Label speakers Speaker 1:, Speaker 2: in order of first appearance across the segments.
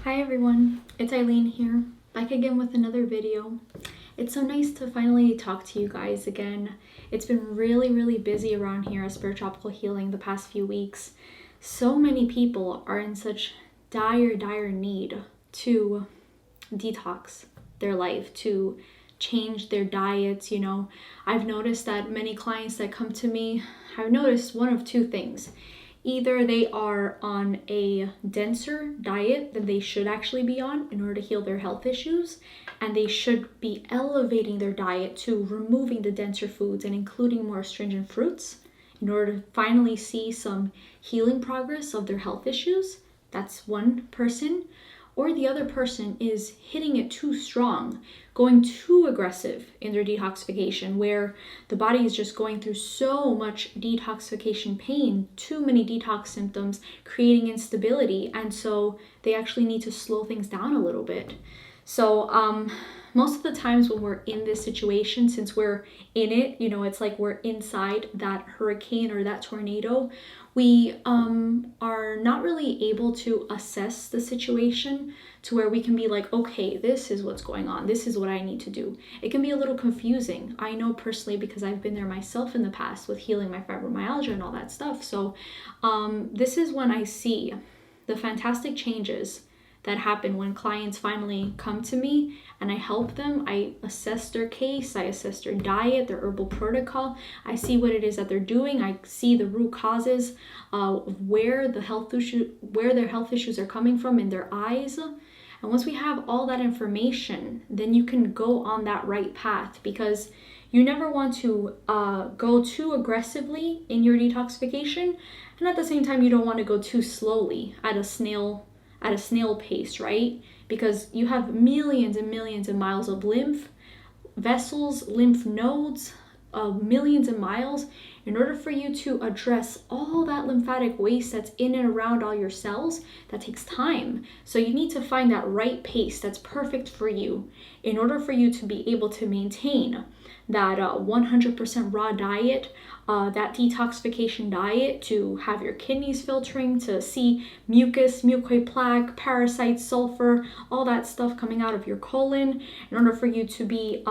Speaker 1: Hi everyone, it's Ailin here, back again with another video. It's so nice to finally talk to you guys again. It's been really busy around here at Spiritual Healing the past few weeks. So many people are in such dire need to detox their life, to change their diets. I've noticed that many clients that come to me, I've noticed one of two things. Either they are on a denser diet than they should actually be on in order to heal their health issues, and they should be elevating their diet to removing the denser foods and including more astringent fruits in order to finally see some healing progress of their health issues. That's one person. Or the other person is hitting it too strong, going too aggressive in their detoxification, where the body is just going through so much detoxification pain, too many detox symptoms, creating instability, and so they actually need to slow things down a little bit. So most of the times when we're in this situation, since we're in it, it's like we're inside that hurricane or that tornado, we are not really able to assess the situation to where we can be like, okay, this is what's going on. This is what I need to do. It can be a little confusing. I know personally because I've been there myself in the past with healing my fibromyalgia and all that stuff. So this is when I see the fantastic changes that happen when clients finally come to me and I help them. I assess their case, I assess their diet, their herbal protocol. I see what it is that they're doing. I see the root causes of where their health issues are coming from in their eyes. And once we have all that information, then you can go on that right path, because you never want to go too aggressively in your detoxification, and at the same time you don't want to go too slowly at a snail pace, right? Because you have millions and millions of miles of lymph vessels, lymph nodes, millions of miles. In order for you to address all that lymphatic waste that's in and around all your cells, that takes time. So you need to find that right pace that's perfect for you in order for you to be able to maintain that 100% raw diet, that detoxification diet, to have your kidneys filtering, to see mucus, mucoid plaque, parasites, sulfur, all that stuff coming out of your colon, in order for you to be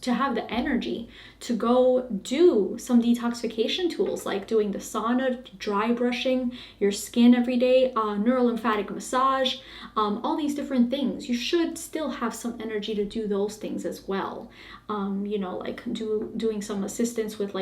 Speaker 1: to have the energy to go do some detoxification tools like doing the sauna, dry brushing your skin every day, neurolymphatic massage, all these different things. You should still have some energy to do those things as well. Like doing some assistance with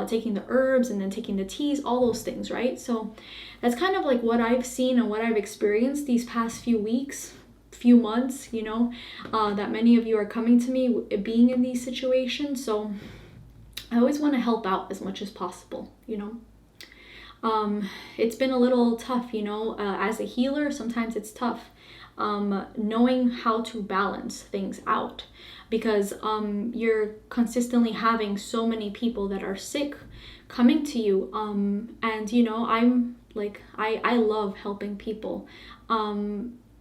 Speaker 1: taking the herbs and then taking the teas, all those things, right? So that's kind of like what I've seen and what I've experienced these past few weeks, few months, that many of you are coming to me being in these situations. So I always want to help out as much as possible. It's been a little tough, as a healer. Sometimes it's tough knowing how to balance things out, because you're consistently having so many people that are sick coming to you, and I'm like, I love helping people.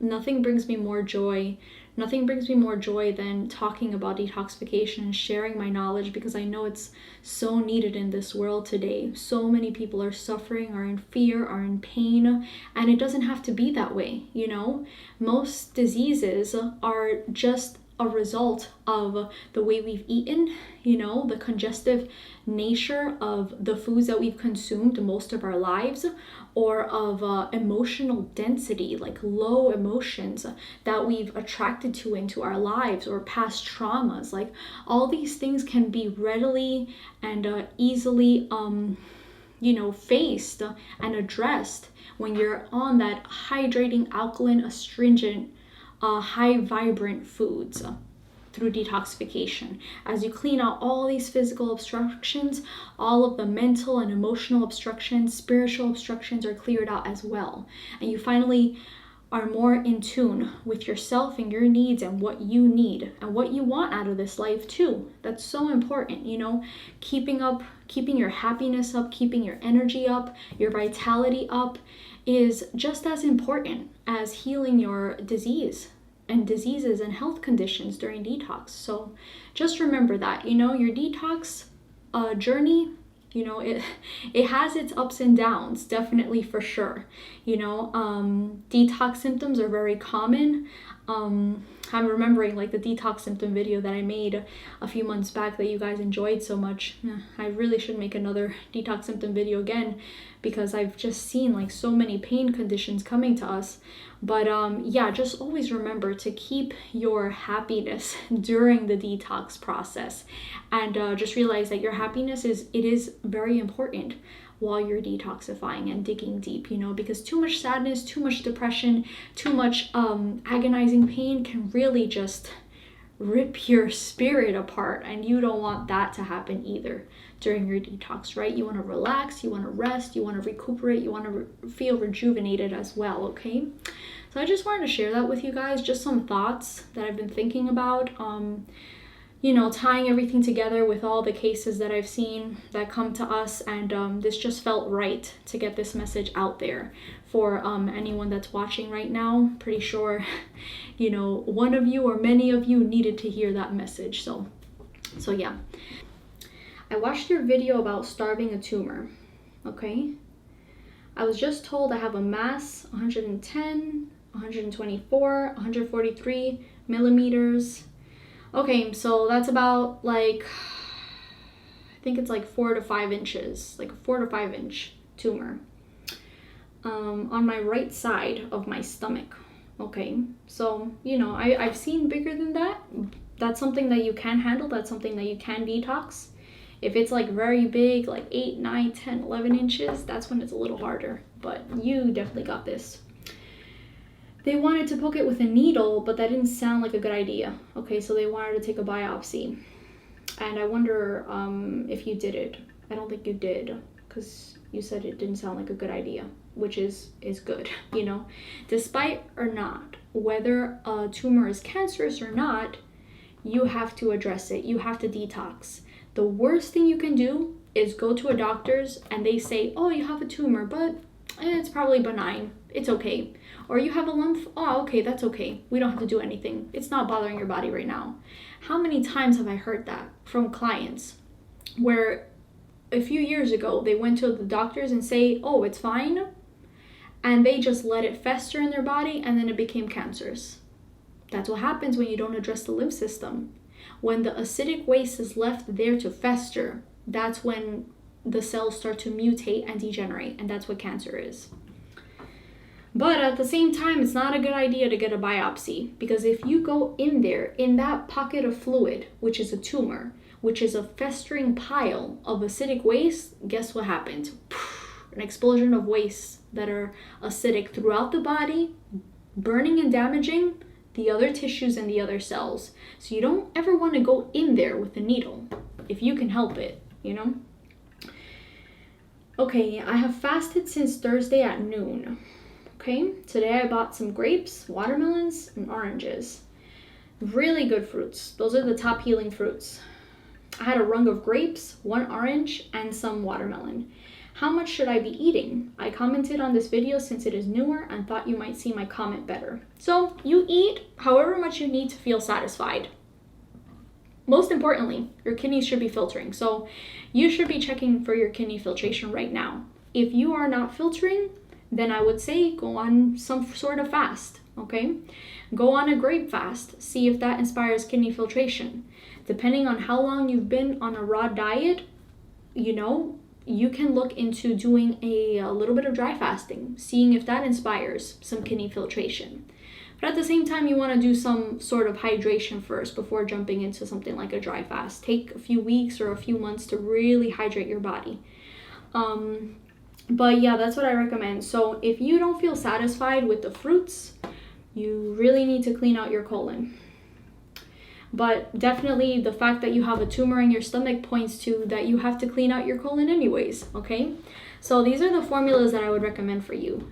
Speaker 1: Nothing brings me more joy than talking about detoxification and sharing my knowledge, because I know it's so needed in this world today. So many people are suffering, are in fear, are in pain, and it doesn't have to be that way. Most diseases are just a result of the way we've eaten, the congestive nature of the foods that we've consumed most of our lives, or of emotional density, like low emotions that we've attracted to into our lives, or past traumas. Like, all these things can be readily and easily faced and addressed when you're on that hydrating, alkaline, astringent, high vibrant foods through detoxification. As you clean out all these physical obstructions, all of the mental and emotional obstructions, spiritual obstructions are cleared out as well. And you finally are more in tune with yourself and your needs and what you need and what you want out of this life too. That's so important, keeping your happiness up, keeping your energy up, your vitality up is just as important as healing your diseases and health conditions during detox. So just remember that, your detox journey You know, it has its ups and downs, definitely, for sure. You know, detox symptoms are very common. I'm remembering like the detox symptom video that I made a few months back that you guys enjoyed so much. I really should make another detox symptom video again, because I've just seen like so many pain conditions coming to us. But yeah, just always remember to keep your happiness during the detox process, and just realize that your happiness is very important while you're detoxifying and digging deep, you know, because too much sadness, too much depression, too much agonizing pain can really just rip your spirit apart, and you don't want that to happen either during your detox, right? You want to relax, you want to rest, you want to recuperate, you want to feel rejuvenated as well, okay? So I just wanted to share that with you guys, just some thoughts that I've been thinking about, you know, tying everything together with all the cases that I've seen that come to us, and this just felt right to get this message out there for anyone that's watching right now. Pretty sure, you know, one of you or many of you needed to hear that message. So yeah. I watched your video about starving a tumor, okay? I was just told I have a mass 110, 124, 143 millimeters. Okay, so that's about like, I think it's like 4 to 5 inches, like a 4 to 5 inch tumor on my right side of my stomach. Okay, so, you know, I've seen bigger than that. That's something that you can handle. That's something that you can detox. If it's like very big, like 8, 9, 10, 11 inches, that's when it's a little harder. But you definitely got this. They wanted to poke it with a needle, but that didn't sound like a good idea. Okay, so they wanted to take a biopsy. And I wonder if you did it. I don't think you did, because you said it didn't sound like a good idea, which is good, you know. Despite or not, whether a tumor is cancerous or not, you have to address it. You have to detox. The worst thing you can do is go to a doctor's and they say, oh, you have a tumor, but it's probably benign. It's okay. Or you have a lump. Oh, okay, that's okay. We don't have to do anything. It's not bothering your body right now. How many times have I heard that from clients where a few years ago they went to the doctors and say, oh, it's fine, and they just let it fester in their body and then it became cancerous. That's what happens when you don't address the lymph system. When the acidic waste is left there to fester, that's when the cells start to mutate and degenerate, and that's what cancer is. But at the same time, it's not a good idea to get a biopsy, because if you go in there, in that pocket of fluid, which is a tumor, which is a festering pile of acidic waste, guess what happens? An explosion of waste that are acidic throughout the body, burning and damaging the other tissues and the other cells. So you don't ever want to go in there with a needle, if you can help it, you know? Okay, I have fasted since Thursday at noon. Okay, today I bought some grapes, watermelons, and oranges. Really good fruits. Those are the top healing fruits. I had a rung of grapes, 1 orange, and some watermelon. How much should I be eating? I commented on this video since it is newer and thought you might see my comment better. So you eat however much you need to feel satisfied. Most importantly, your kidneys should be filtering. So you should be checking for your kidney filtration right now. If you are not filtering, then I would say go on some sort of fast, okay? Go on a grape fast. See if that inspires kidney filtration. Depending on how long you've been on a raw diet, you know, you can look into doing a little bit of dry fasting, seeing if that inspires some kidney filtration. But at the same time, you want to do some sort of hydration first before jumping into something like a dry fast. Take a few weeks or a few months to really hydrate your body. But yeah, that's what I recommend. So if you don't feel satisfied with the fruits, you really need to clean out your colon. But definitely the fact that you have a tumor in your stomach points to that you have to clean out your colon anyways, okay? So these are the formulas that I would recommend for you.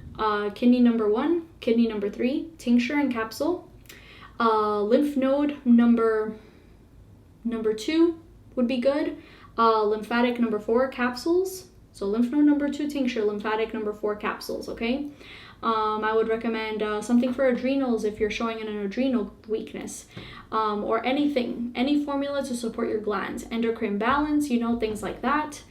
Speaker 1: Kidney number 1, kidney number 3, tincture and capsule. Lymph node number 2 would be good. Lymphatic number 4, capsules. So lymph node number 2, tincture, lymphatic number 4, capsules, okay? I would recommend something for adrenals if you're showing an adrenal weakness, or anything, any formula to support your glands, endocrine balance, you know, things like that.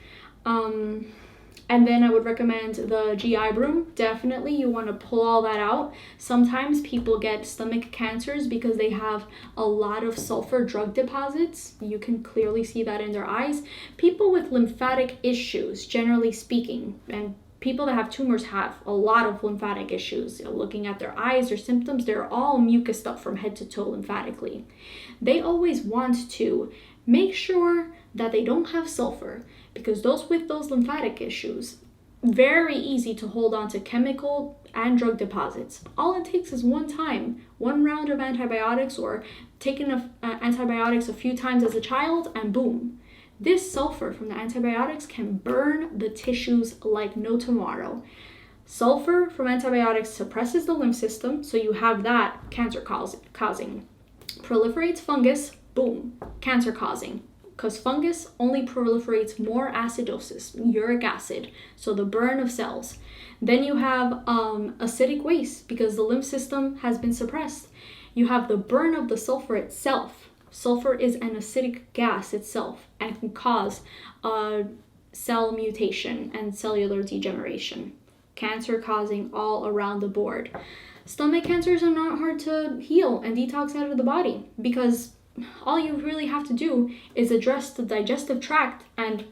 Speaker 1: And then I would recommend the GI broom. Definitely, you want to pull all that out. Sometimes people get stomach cancers because they have a lot of sulfur drug deposits. You can clearly see that in their eyes. People with lymphatic issues, generally speaking, and people that have tumors have a lot of lymphatic issues. Looking at their eyes or symptoms, they're all mucused up from head to toe lymphatically. They always want to make sure that they don't have sulfur, because those with those lymphatic issues, very easy to hold on to chemical and drug deposits. All it takes is one round of antibiotics, or taking antibiotics a few times as a child, and boom. This sulfur from the antibiotics can burn the tissues like no tomorrow. Sulfur from antibiotics suppresses the lymph system, so you have that cancer causing. Proliferates fungus, boom, cancer causing. Because fungus only proliferates more acidosis, uric acid, so the burn of cells. Then you have acidic waste, because the lymph system has been suppressed. You have the burn of the sulfur itself. Sulfur is an acidic gas itself and can cause cell mutation and cellular degeneration. Cancer causing all around the board. Stomach cancers are not hard to heal and detox out of the body, because all you really have to do is address the digestive tract and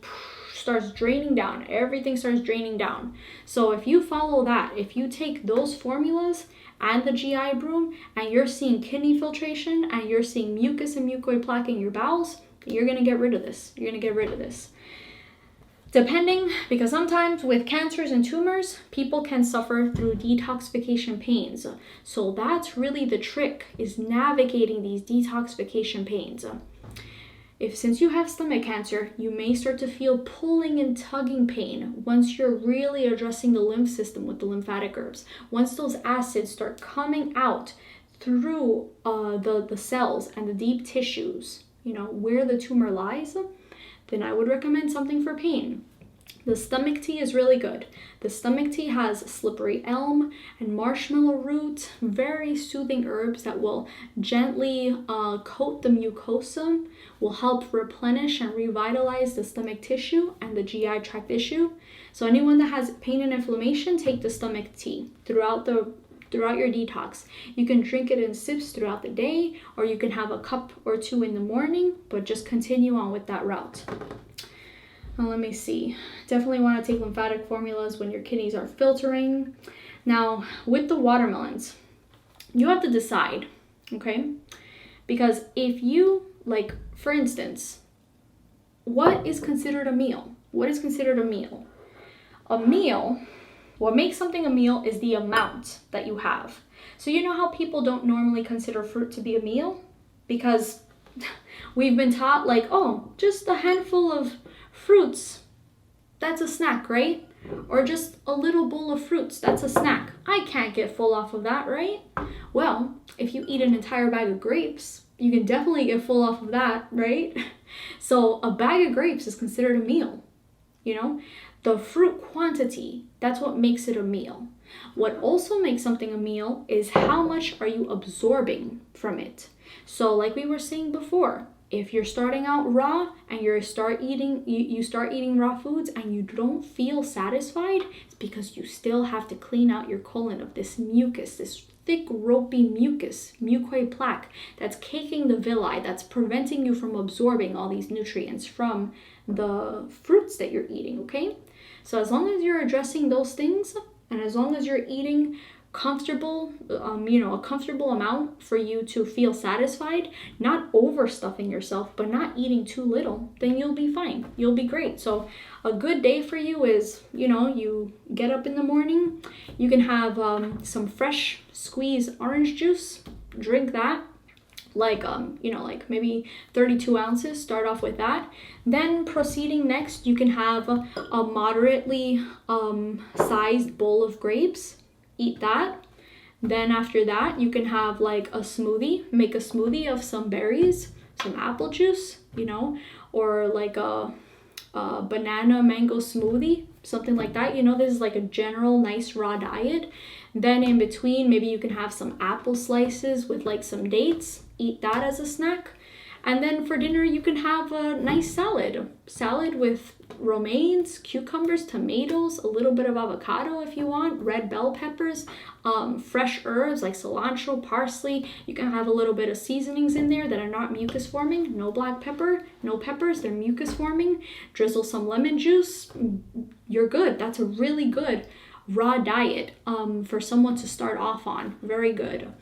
Speaker 1: starts draining down. Everything starts draining down. So if you follow that, if you take those formulas and the GI broom, and you're seeing kidney filtration and you're seeing mucus and mucoid plaque in your bowels, you're going to get rid of this. You're going to get rid of this. Depending, because sometimes with cancers and tumors, people can suffer through detoxification pains. So that's really the trick, is navigating these detoxification pains. Since you have stomach cancer, you may start to feel pulling and tugging pain once you're really addressing the lymph system with the lymphatic herbs. Once those acids start coming out through the cells and the deep tissues, where the tumor lies, then I would recommend something for pain. The stomach tea is really good. The stomach tea has slippery elm and marshmallow root, very soothing herbs that will gently coat the mucosa, will help replenish and revitalize the stomach tissue and the GI tract tissue. So anyone that has pain and inflammation, take the stomach tea throughout your detox. You can drink it in sips throughout the day, or you can have a cup or two in the morning, but just continue on with that route. Now let me see. Definitely want to take lymphatic formulas when your kidneys are filtering. Now with the watermelons, you have to decide, okay? Because if you, for instance, what is considered a meal? What is considered a meal? A meal, what makes something a meal is the amount that you have. So you know how people don't normally consider fruit to be a meal? Because we've been taught just a handful of fruits, that's a snack, right? Or just a little bowl of fruits, that's a snack. I can't get full off of that, right? Well, if you eat an entire bag of grapes, you can definitely get full off of that, right? So a bag of grapes is considered a meal, The fruit quantity, that's what makes it a meal. What also makes something a meal is how much are you absorbing from it. So like we were saying before, if you're starting out raw and you start eating raw foods and you don't feel satisfied, it's because you still have to clean out your colon of this mucus, this thick ropey mucus, mucoid plaque that's caking the villi, that's preventing you from absorbing all these nutrients from the fruits that you're eating, okay? So as long as you're addressing those things, and as long as you're eating comfortable, a comfortable amount for you to feel satisfied, not overstuffing yourself, but not eating too little, then you'll be fine. You'll be great. So a good day for you is, you get up in the morning, you can have some fresh squeezed orange juice, drink that, maybe 32 ounces, start off with that. Then proceeding next, you can have a moderately sized bowl of grapes. Eat that. Then after that, you can have a smoothie. Make a smoothie of some berries, some apple juice, or a banana mango smoothie, something like that. This is a general nice raw diet. Then in between, maybe you can have some apple slices with some dates. Eat that as a snack. And then for dinner, you can have a nice salad. Salad with romaines, cucumbers, tomatoes, a little bit of avocado if you want, red bell peppers, fresh herbs like cilantro, parsley. You can have a little bit of seasonings in there that are not mucus forming. No black pepper, no peppers, they're mucus forming. Drizzle some lemon juice. You're good. That's a really good raw diet for someone to start off on. Very good.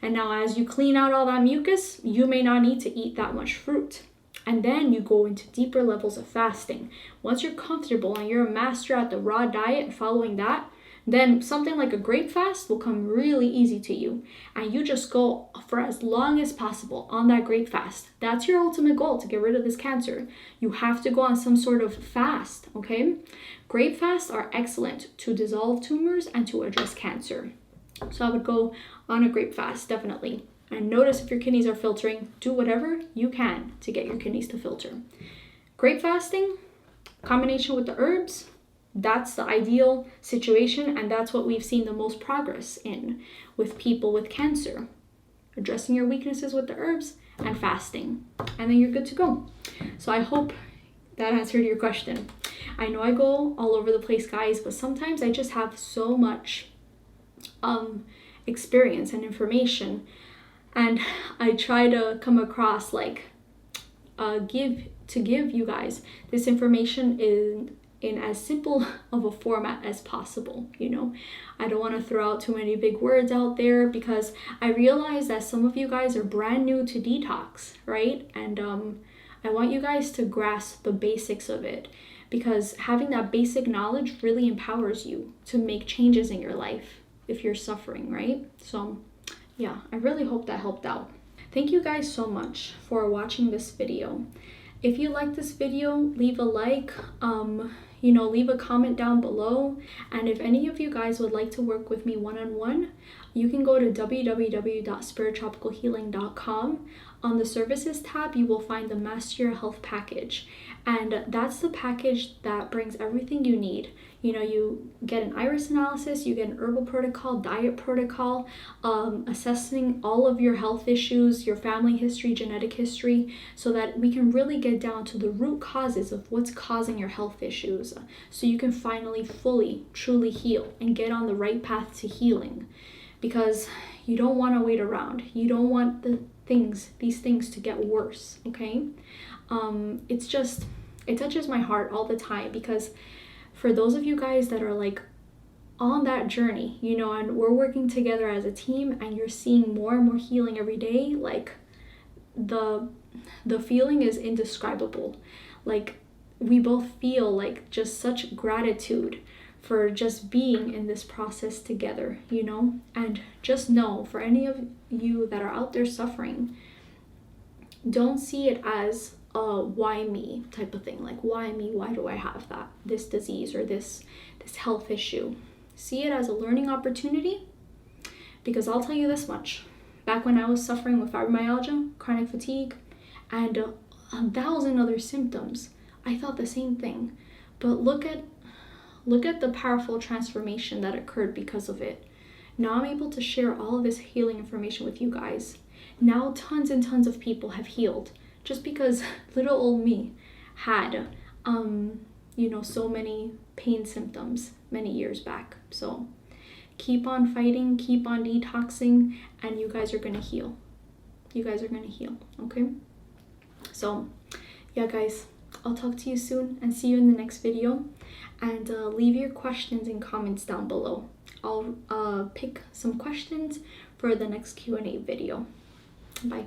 Speaker 1: And now as you clean out all that mucus, you may not need to eat that much fruit. And then you go into deeper levels of fasting. Once you're comfortable and you're a master at the raw diet and following that, then something like a grape fast will come really easy to you. And you just go for as long as possible on that grape fast. That's your ultimate goal, to get rid of this cancer. You have to go on some sort of fast, okay? Grape fasts are excellent to dissolve tumors and to address cancer. So I would go on a grape fast, definitely. And notice if your kidneys are filtering, do whatever you can to get your kidneys to filter. Grape fasting, combination with the herbs, that's the ideal situation, and that's what we've seen the most progress in with people with cancer. Addressing your weaknesses with the herbs and fasting, and then you're good to go. So I hope that answered your question. I know I go all over the place, guys, but sometimes I just have so much experience and information, and I try to come across like give you guys this information in as simple of a format as possible. You know, I don't want to throw out too many big words out there, because I realize that some of you guys are brand new to detox, right? And I want you guys to grasp the basics of it, because having that basic knowledge really empowers you to make changes in your life if you're suffering, right? So yeah, I really hope that helped out. Thank you guys so much for watching this video. If you like this video, leave a like, leave a comment down below. And if any of you guys would like to work with me one-on-one, you can go to www.spirittropicalhealing.com. On the services tab, you will find the Master Your Health package. And that's the package that brings everything you need. You know, you get an iris analysis, you get an herbal protocol, diet protocol, assessing all of your health issues, your family history, genetic history, so that we can really get down to the root causes of what's causing your health issues, so you can finally fully, truly heal and get on the right path to healing. Because you don't want to wait around. You don't want these things to get worse, okay? It touches my heart all the time, because for those of you guys that are like on that journey, you know, and we're working together as a team, and you're seeing more and more healing every day, like the feeling is indescribable. Like we both feel like just such gratitude for just being in this process together, you know. And just know, for any of you that are out there suffering, don't see it as a why me type of thing. Like, why me? Why do I have this disease or this health issue? See it as a learning opportunity, because I'll tell you this much. Back when I was suffering with fibromyalgia, chronic fatigue, and 1,000 other symptoms, I thought the same thing. But look at the powerful transformation that occurred because of it. Now I'm able to share all of this healing information with you guys. Now tons and tons of people have healed, just because little old me had, so many pain symptoms many years back. So keep on fighting, keep on detoxing, and you guys are going to heal. You guys are going to heal, okay? So yeah, guys, I'll talk to you soon and see you in the next video. And leave your questions and comments down below. I'll pick some questions for the next Q&A video. Bye.